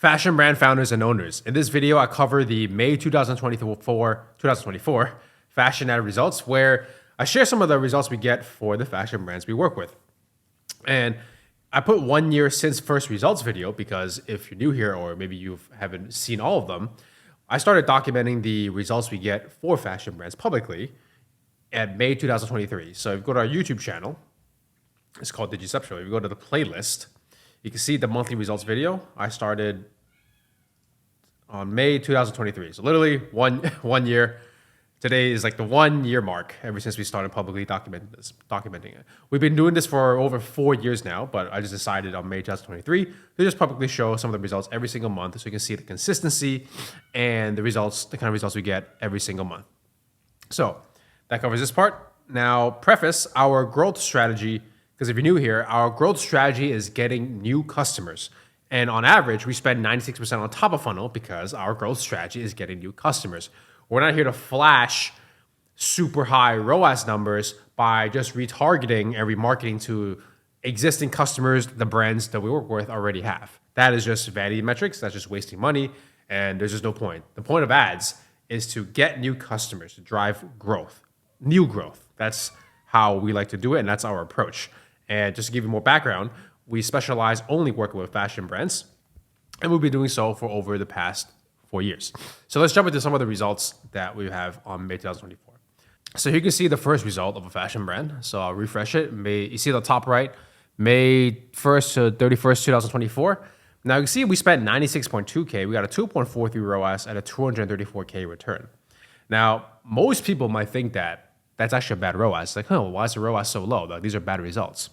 Fashion brand founders and owners. In this video, I cover the May 2024 fashion ad results, where I share some of the results we get for the fashion brands we work with. And I put 1 year since first results video because if you're new here or maybe you haven't seen all of them, I started documenting the results we get for fashion brands publicly at May 2023. So if you go to our YouTube channel, it's called Digiceptual. If you go to the playlist, you can see the monthly results video. I started on May 2023. So literally one year. Today is like the 1 year mark ever since we started publicly documenting it. We've been doing this for over 4 years now, but I just decided on May 2023 to just publicly show some of the results every single month so you can see the consistency and the results, the kind of results we get every single month. So that covers this part. Now, preface our growth strategy, because if you're new here, our growth strategy is getting new customers. And on average, we spend 96% on top of funnel because our growth strategy is getting new customers. We're not here to flash super high ROAS numbers by just retargeting and remarketing to existing customers the brands that we work with already have. That is just vanity metrics. That's just wasting money. And there's just no point. The point of ads is to get new customers, to drive growth, new growth. That's how we like to do it. And that's our approach. And just to give you more background, we specialize only working with fashion brands. And we've been doing so for over the past 4 years. So let's jump into some of the results that we have on May 2024. So here you can see the first result of a fashion brand. So I'll refresh it. You see the top right, May 1st to 31st, 2024. Now you can see we spent 96.2K. We got a 2.43 ROAS at a 234K return. Now, most people might think that that's actually a bad ROAS. Like, oh, why is the ROAS so low? Like, these are bad results.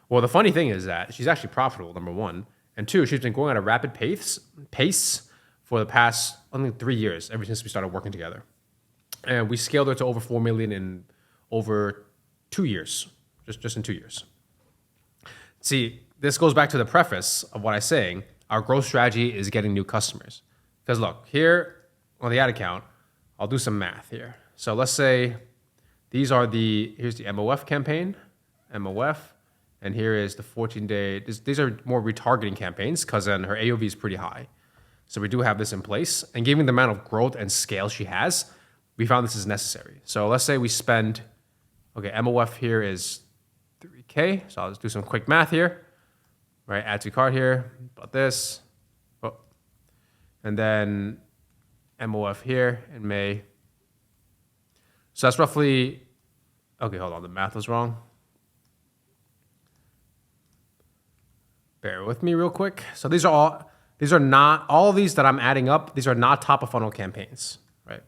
Well, the funny thing is that she's actually profitable, number one. And two, she's been going at a rapid pace for the past only 3 years, ever since we started working together. And we scaled her to over 4 million in over 2 years, just in 2 years. See, this goes back to the preface of what I'm saying. Our growth strategy is getting new customers. Because look, here on the ad account, I'll do some math here. So let's say here's the MOF campaign, MOF, and here is the 14-day. These are more retargeting campaigns because then her AOV is pretty high. So we do have this in place. And given the amount of growth and scale she has, we found this is necessary. So let's say we spend, MOF here is 3K. So I'll just do some quick math here. Right, add to cart here, about this. Oh. And then MOF here in May. So that's roughly, hold on, the math was wrong. Bear with me real quick. So these are not, all of these that I'm adding up, these are not top of funnel campaigns, right?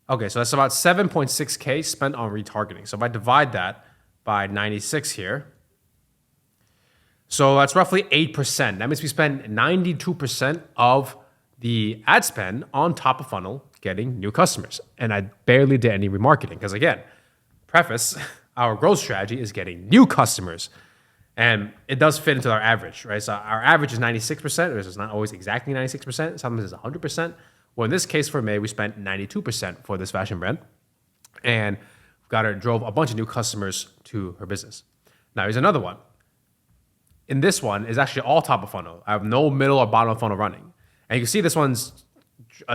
Okay, so that's about 7.6K spent on retargeting. So if I divide that by 96 here, so that's roughly 8%. That means we spend 92% of the ad spend on top of funnel getting new customers. And I barely did any remarketing because again, preface, our growth strategy is getting new customers. And it does fit into our average, right? So our average is 96%. It's not always exactly 96%. Sometimes it's 100%. Well, in this case for May, we spent 92% for this fashion brand. And drove a bunch of new customers to her business. Now, here's another one. In this one, is actually all top of funnel. I have no middle or bottom of funnel running. And you can see this one's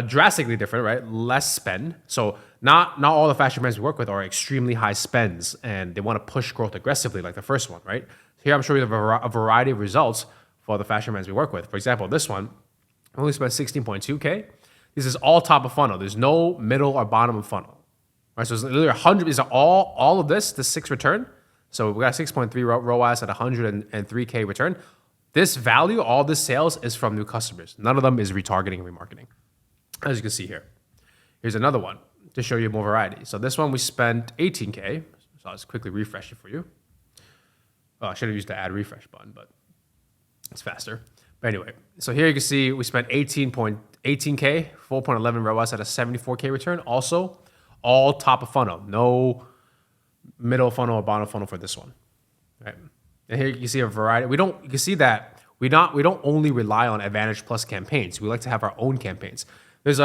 drastically different, right? Less spend. So not all the fashion brands we work with are extremely high spends and they want to push growth aggressively like the first one, right? Here I'm showing you a variety of results for the fashion brands we work with. For example, this one, I only spent 16.2K. This is all top of funnel. There's no middle or bottom of funnel. Right? So it's literally 100, is all of this, the 6 return. So we got 6.3 ROAS at 103K return. This value, all this sales is from new customers. None of them is retargeting and remarketing, as you can see here. Here's another one to show you more variety. So this one we spent 18K. So I'll just quickly refresh it for you. I should have used the add refresh button, but it's faster. But anyway, so here you can see we spent 18K, 4.11 ROAS at a 74K return. Also, all top of funnel, no middle funnel or bottom funnel for this one. Right? And here you can see a variety. You can see that we don't only rely on Advantage Plus campaigns. We like to have our own campaigns. There's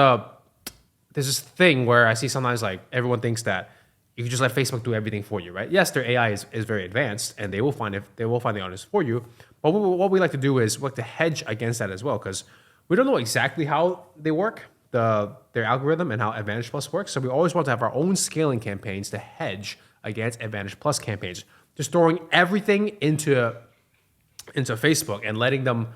this thing where I see sometimes like everyone thinks that you can just let Facebook do everything for you, right? Yes, their AI is very advanced and they will find the audience for you, what we like to do is we like to hedge against that as well, because we don't know exactly how they work, their algorithm and how Advantage Plus works. So we always want to have our own scaling campaigns to hedge against Advantage Plus campaigns. Just throwing everything into Facebook and letting them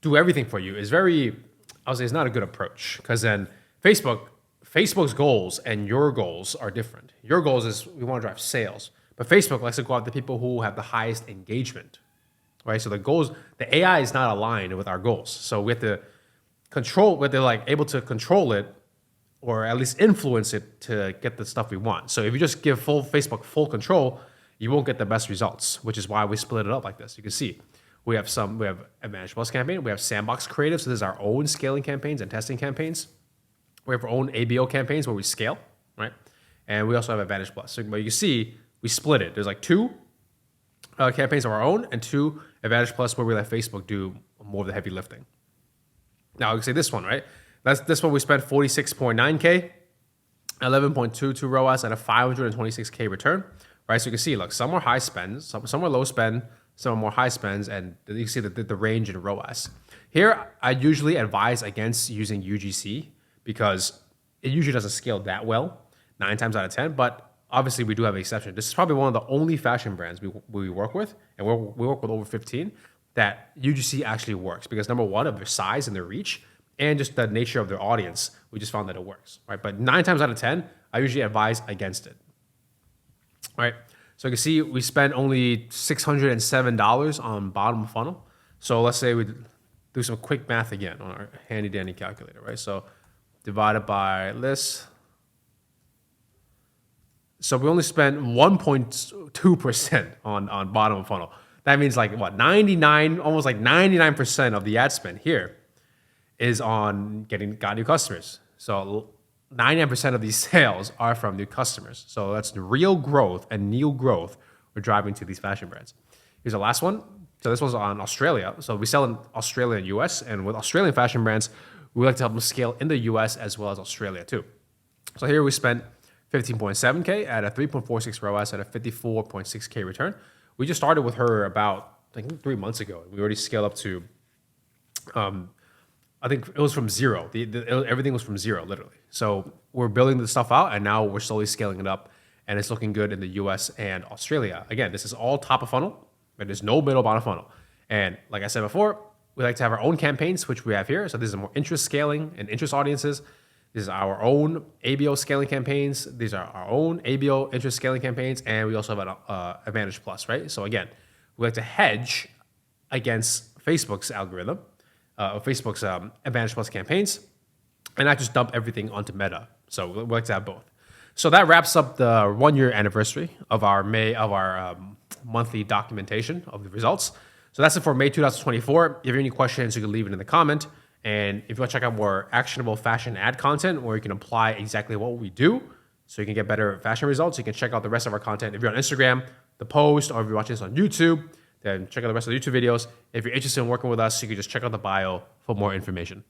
do everything for you is I would say it's not a good approach, because then Facebook's goals and your goals are different. Your goals is we want to drive sales, but Facebook likes to go after people who have the highest engagement, right? So the AI is not aligned with our goals. So we have to able to control it, or at least influence it to get the stuff we want. So if you just give Facebook full control, you won't get the best results, which is why we split it up like this. You can see we have Advantage Plus campaign, we have Sandbox Creative, so this is our own scaling campaigns and testing campaigns. We have our own ABO campaigns where we scale, right? And we also have Advantage Plus. So, but you can see we split it. There's like two campaigns of our own and two Advantage Plus where we let Facebook do more of the heavy lifting. Now, I can say this one, right? This one we spent 46.9K, 11.22 ROAS, and a 526K return, right? So you can see, look, some are high spends, some are low spend, some are more high spends, and you can see the range in ROAS. Here, I usually advise against using UGC because it usually doesn't scale that well, 9 times out of 10, but obviously we do have an exception. This is probably one of the only fashion brands we work with, and we work with over 15, that UGC actually works, because number one, of their size and their reach, and just the nature of their audience, we just found that it works, right? But 9 times out of 10, I usually advise against it, right? So you can see we spent only $607 on bottom funnel. So let's say we do some quick math again on our handy dandy calculator, right? So divided by this. So we only spent 1.2% on bottom funnel. That means like what, 99, almost like 99% of the ad spend here is on got new customers. So 99% of these sales are from new customers. So that's the real growth and new growth we're driving to these fashion brands. Here's the last one. So this one's on Australia. So we sell in Australia and US, and with Australian fashion brands, we like to help them scale in the US as well as Australia too. So here we spent 15.7K at a 3.46 ROAS at a 54.6K return. We just started with her about, I think, 3 months ago. We already scaled up to, I think it was from zero. Everything was from zero, literally. So we're building the stuff out, and now we're slowly scaling it up, and it's looking good in the US and Australia. Again, this is all top of funnel, but there's no middle bottom funnel. And like I said before, we like to have our own campaigns, which we have here. So this is more interest scaling and interest audiences. This is our own ABO scaling campaigns. These are our own ABO interest scaling campaigns, and we also have an Advantage Plus, right? So again, we like to hedge against Facebook's algorithm, Facebook's Advantage Plus campaigns, and not just dump everything onto Meta. So we like to have both. So that wraps up the 1-year anniversary of our monthly documentation of the results. So that's it for May 2024. If you have any questions, you can leave it in the comment. And if you want to check out more actionable fashion ad content where you can apply exactly what we do so you can get better fashion results, you can check out the rest of our content. If you're on Instagram, the post, or if you're watching this on YouTube, then check out the rest of the YouTube videos. If you're interested in working with us, you can just check out the bio for more information.